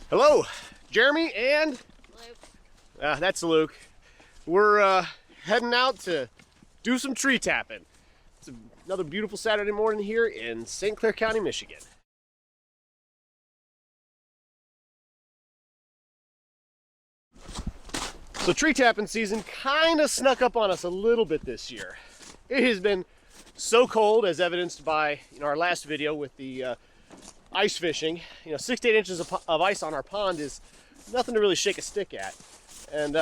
Hello, Jeremy and Luke. that's Luke. We're heading out to do some tree tapping. It's another beautiful Saturday morning here in St. Clair County, Michigan. So tree tapping season kind of snuck up on us a little bit this year. It has been so cold, as evidenced by our last video with the ice fishing. 6 to 8 inches of ice on our pond is nothing to really shake a stick at. And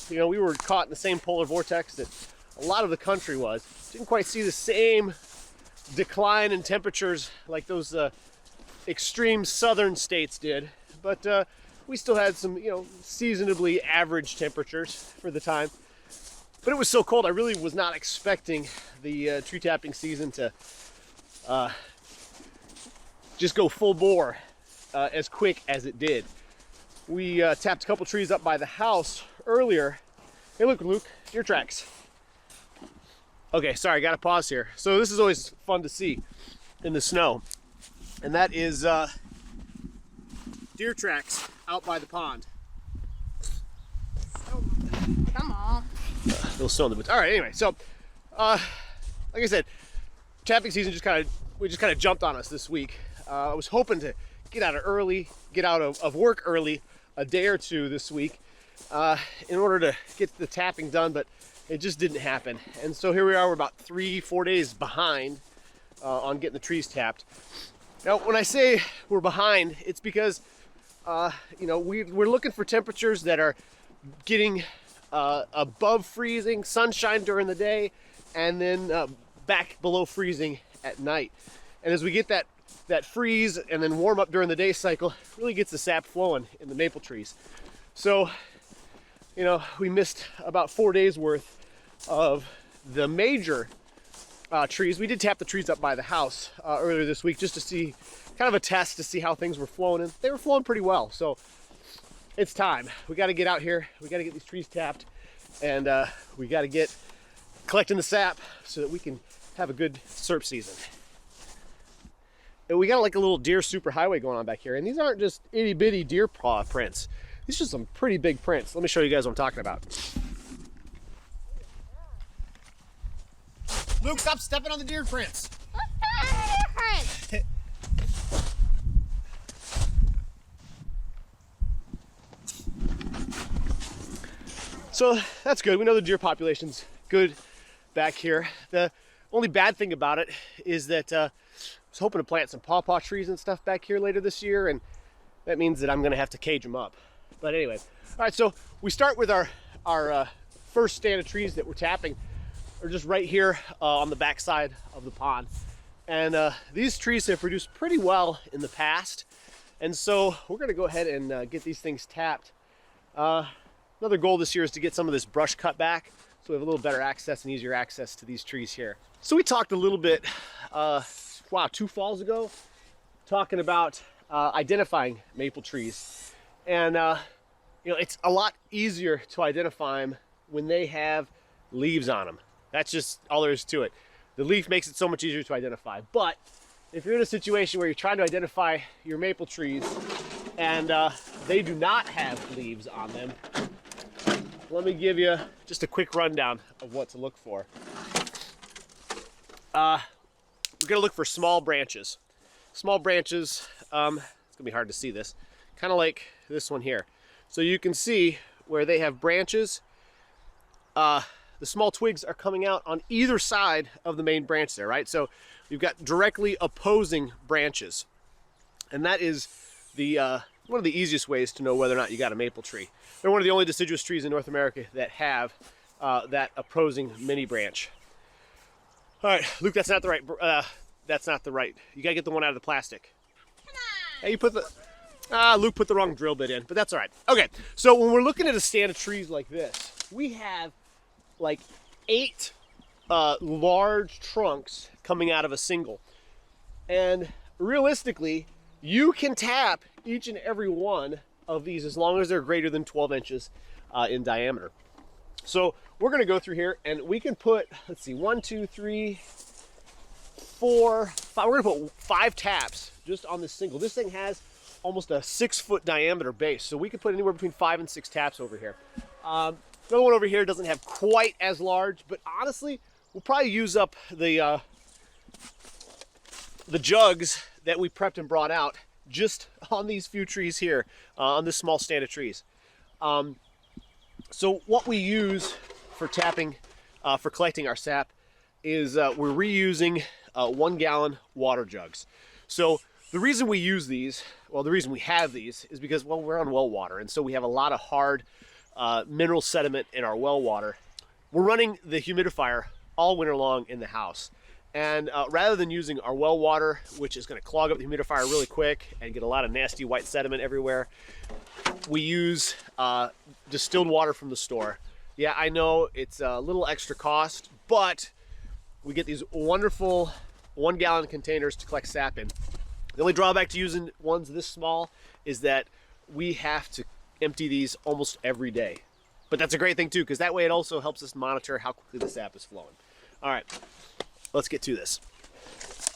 we were caught in the same polar vortex that a lot of the country was. Didn't quite see the same decline in temperatures like those extreme southern states did, but we still had some seasonably average temperatures for the time. But it was so cold, I really was not expecting the tree tapping season to just go full bore as quick as it did. We tapped a couple trees up by the house earlier. Hey, look, Luke, deer tracks. Okay, sorry, got to pause here. So this is always fun to see in the snow, and that is deer tracks out by the pond. Oh, come on. A little snow in the boots. All right, anyway, so like I said, tapping season just kind of jumped on us this week. I was hoping to get out of work early a day or two this week in order to get the tapping done, but it just didn't happen. And so here we are, we're about 3-4 days behind on getting the trees tapped. Now, when I say we're behind, it's because we're looking for temperatures that are getting above freezing, sunshine during the day, and then back below freezing at night. And as we get that freeze and then warm up during the day cycle, it really gets the sap flowing in the maple trees. So, we missed about 4 days worth of the major trees. We did tap the trees up by the house earlier this week just to see, kind of a test to see how things were flowing, and they were flowing pretty well. So it's time. We got to get out here. We got to get these trees tapped, and we got to get collecting the sap so that we can have a good SERP season. And we got like a little deer superhighway going on back here, and these aren't just itty bitty deer paw prints. These are some pretty big prints. Let me show you guys what I'm talking about. Luke, stop stepping on the deer prints. So that's good. We know the deer population's good back here. The only bad thing about it is that I was hoping to plant some pawpaw trees and stuff back here later this year, and that means that I'm gonna have to cage them up. But anyway, all right, so we start with our first stand of trees that we're tapping, are just right here on the back side of the pond. And these trees have produced pretty well in the past, and so we're gonna go ahead and get these things tapped. Another goal this year is to get some of this brush cut back so we have a little better access and easier access to these trees here. So we talked a little bit, 2 falls ago, talking about identifying maple trees. And it's a lot easier to identify them when they have leaves on them. That's just all there is to it. The leaf makes it so much easier to identify. But if you're in a situation where you're trying to identify your maple trees and they do not have leaves on them, let me give you just a quick rundown of what to look for. We're gonna look for small branches. Small branches, it's gonna be hard to see this, kind of like this one here. So you can see where they have branches, the small twigs are coming out on either side of the main branch there, right? So you've got directly opposing branches. And that is the one of the easiest ways to know whether or not you got a maple tree. They're one of the only deciduous trees in North America that have that opposing mini branch. All right, Luke, that's not the right, you gotta get the one out of the plastic. Hey, you put the, Luke put the wrong drill bit in, but that's all right. Okay, so when we're looking at a stand of trees like this, we have like 8 large trunks coming out of a single. And realistically, you can tap each and every one of these as long as they're greater than 12 inches in diameter. So we're gonna go through here and we can put, let's see, 1, 2, 3, 4, 5. We're gonna put 5 taps just on this single. This thing has almost a 6-foot diameter base. So we could put anywhere between 5 and 6 taps over here. The other one over here doesn't have quite as large, but honestly, we'll probably use up the jugs that we prepped and brought out just on these few trees here, on this small stand of trees. So what we use for tapping, for collecting our sap, is we're reusing 1 gallon water jugs. So the reason we use these, well, the reason we have these is because, well, we're on well water, and so we have a lot of hard mineral sediment in our well water. We're running the humidifier all winter long in the house. And rather than using our well water, which is going to clog up the humidifier really quick and get a lot of nasty white sediment everywhere, we use distilled water from the store. Yeah, I know it's a little extra cost, but we get these wonderful 1 gallon containers to collect sap in. The only drawback to using ones this small is that we have to empty these almost every day. But that's a great thing too, because that way it also helps us monitor how quickly the sap is flowing. All right. Let's get to this.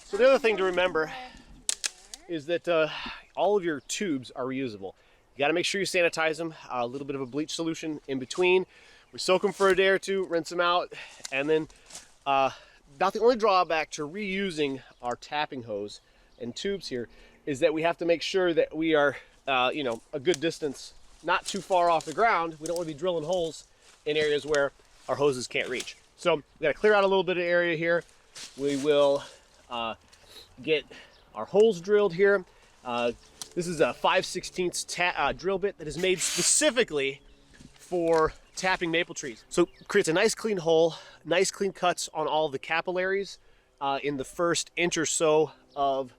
So the other thing to remember is that all of your tubes are reusable. You got to make sure you sanitize them, a little bit of a bleach solution in between. We soak them for a day or two, rinse them out, and then about the only drawback to reusing our tapping hose and tubes here is that we have to make sure that we are, you know, a good distance, not too far off the ground. We don't want to be drilling holes in areas where our hoses can't reach. So we got to clear out a little bit of area here. We will get our holes drilled here. This is a 5/16 drill bit that is made specifically for tapping maple trees. So it creates a nice clean hole, nice clean cuts on all the capillaries in the first inch or so of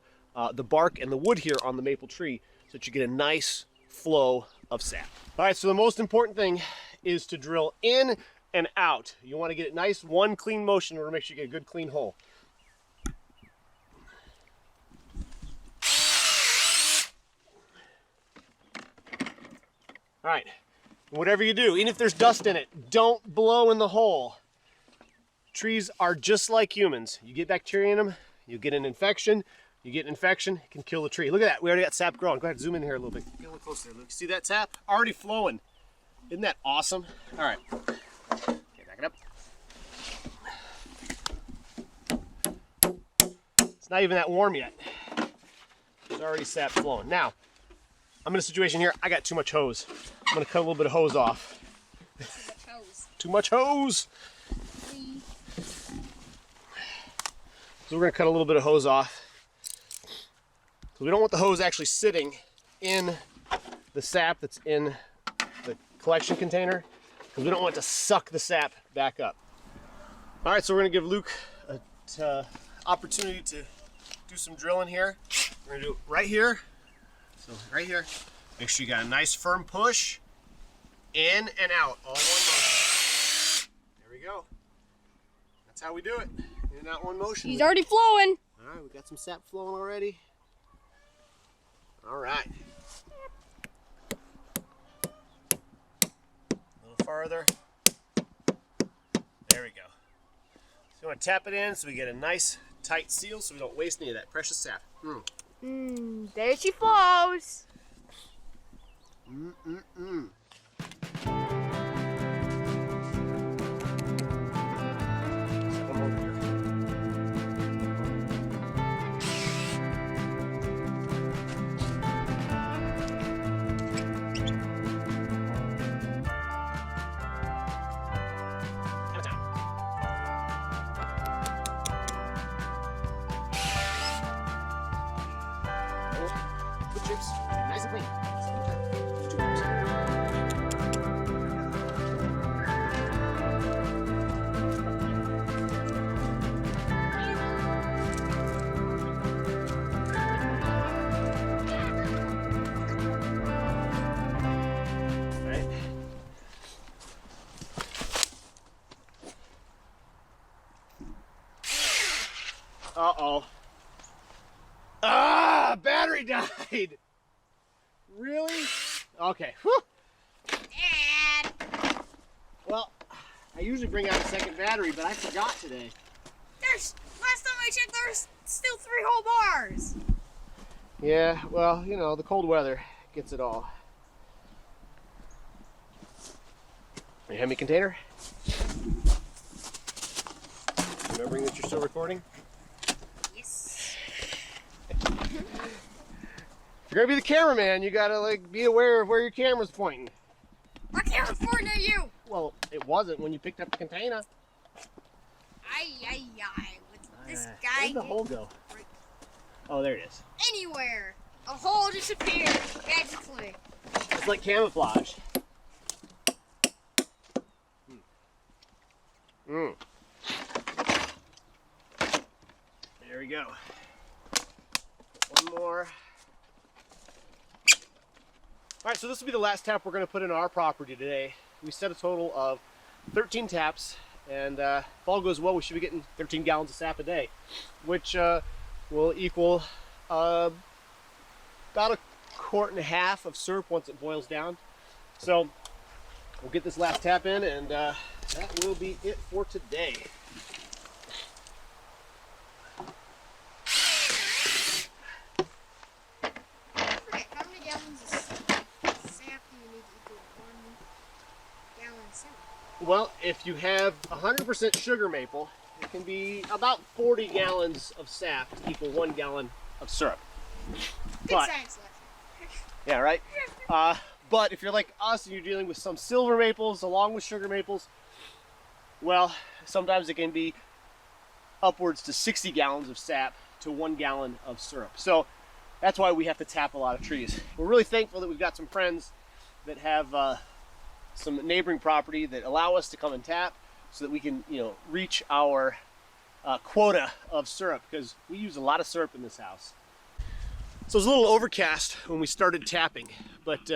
the bark and the wood here on the maple tree, so that you get a nice flow of sap. All right, so the most important thing is to drill in and out. You want to get it nice, one clean motion in order to make sure you get a good clean hole. All right, whatever you do, even if there's dust in it, don't blow in the hole. Trees are just like humans. You get bacteria in them, you get an infection. You get an infection, it can kill the tree. Look at that, we already got sap growing. Go ahead, zoom in here a little bit. Get a little closer there, Luke. See that sap? Already flowing. Isn't that awesome? All right. Okay, back it up. It's not even that warm yet. There's already sap flowing. Now, I'm in a situation here, I got too much hose. I'm gonna cut a little bit of hose off. Too much hose. So we're gonna cut a little bit of hose off. So we don't want the hose actually sitting in the sap that's in the collection container, because we don't want it to suck the sap back up. All right, so we're gonna give Luke an opportunity to do some drilling here. We're gonna do it right here. So right here, make sure you got a nice firm push, in and out, all one motion. There we go. That's how we do it, in and out one motion. He's already flowing. All right, we got some sap flowing already. All right. A little farther. There we go. So you want to tap it in so we get a nice tight seal so we don't waste any of that precious sap. There she flows. Nice and clean. Uh-oh. Ah, battery died. Really? Okay. Whew. Dad. Well, I usually bring out a second battery, but I forgot today. Last time I checked, there was still 3 whole bars. Yeah, well, you know, the cold weather gets it all. You have me container? Remembering that you're still recording? Yes. If you're gonna be the cameraman, you gotta like be aware of where your camera's pointing. My camera's pointing at you. Well, it wasn't when you picked up the container. Aye. With this guy. Where'd the hole go? Oh, there it is. Anywhere. A hole disappeared magically. It's like camouflage. There we go. One more. All right, so this will be the last tap we're going to put in our property today. We set a total of 13 taps, and if all goes well, we should be getting 13 gallons of sap a day, which will equal about 1.5 quarts of syrup once it boils down. So we'll get this last tap in, and that will be it for today. How many gallons of sap do you need to equal 1 gallon of syrup? Well, if you have 100% sugar maple, it can be about 40 gallons of sap to equal 1 gallon of syrup. Good science lesson. Yeah, right? But if you're like us and you're dealing with some silver maples along with sugar maples, well, sometimes it can be upwards to 60 gallons of sap to 1 gallon of syrup. So that's why we have to tap a lot of trees. We're really thankful that we've got some friends that have some neighboring property that allow us to come and tap so that we can, you know, reach our quota of syrup, because we use a lot of syrup in this house. So it was a little overcast when we started tapping, but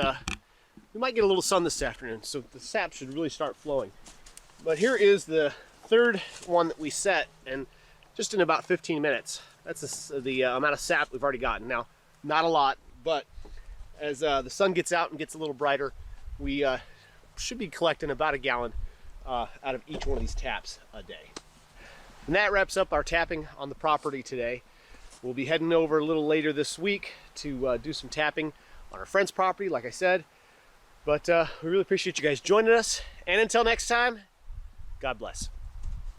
we might get a little sun this afternoon, so the sap should really start flowing. But here is the third one that we set, and just in about 15 minutes. That's the amount of sap we've already gotten. Now, not a lot, but as the sun gets out and gets a little brighter, we should be collecting about 1 gallon out of each one of these taps a day. And that wraps up our tapping on the property today. We'll be heading over a little later this week to do some tapping on our friend's property, like I said. But we really appreciate you guys joining us. And until next time, God bless.